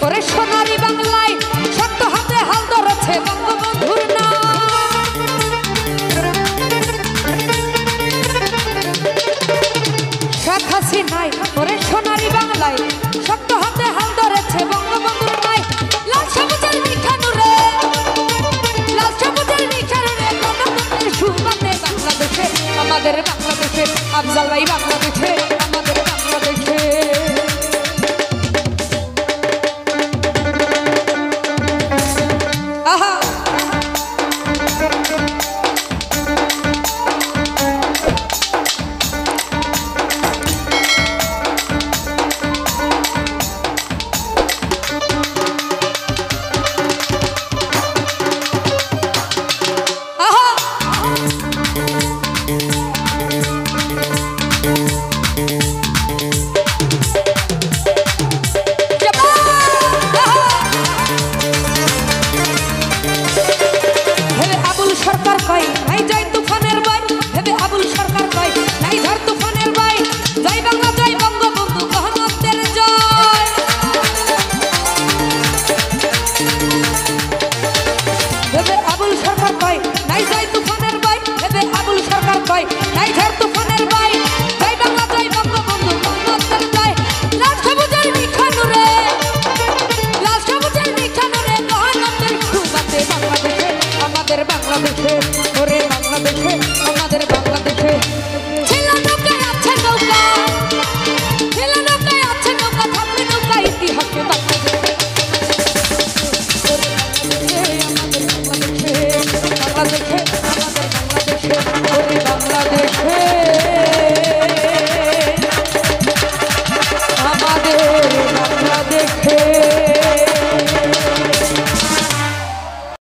ওরে সোনারি বাংলায় শক্ত হাতে হাল ধরেছে বঙ্গবন্ধুর নাম। শেখ হাসিনাই ওরে সোনারি বাংলায় শক্ত হাতে হাল ধরেছে বঙ্গবন্ধুর নাই। লাল সবুজের নিখানুরে লাল সবুজের নিখানুরে গণতন্ত্রের সুবাদে বাংলাদেশে আমাদের বাংলাদেশে আফজাল ভাই বাংলাদেশে আমাদের বাংলাদেশে। আহা সরকার কয় নাই জয় তুফানের বই ভেবে আবুল সরকার কয় নাই ধর তুফানের বই। জয় বাংলা জয় বঙ্গবন্ধু মহানন্দের জয়। ভেবে আবুল সরকার কয় নাই জয় তুফানের বই ভেবে আবুল সরকার কয় নাই ধর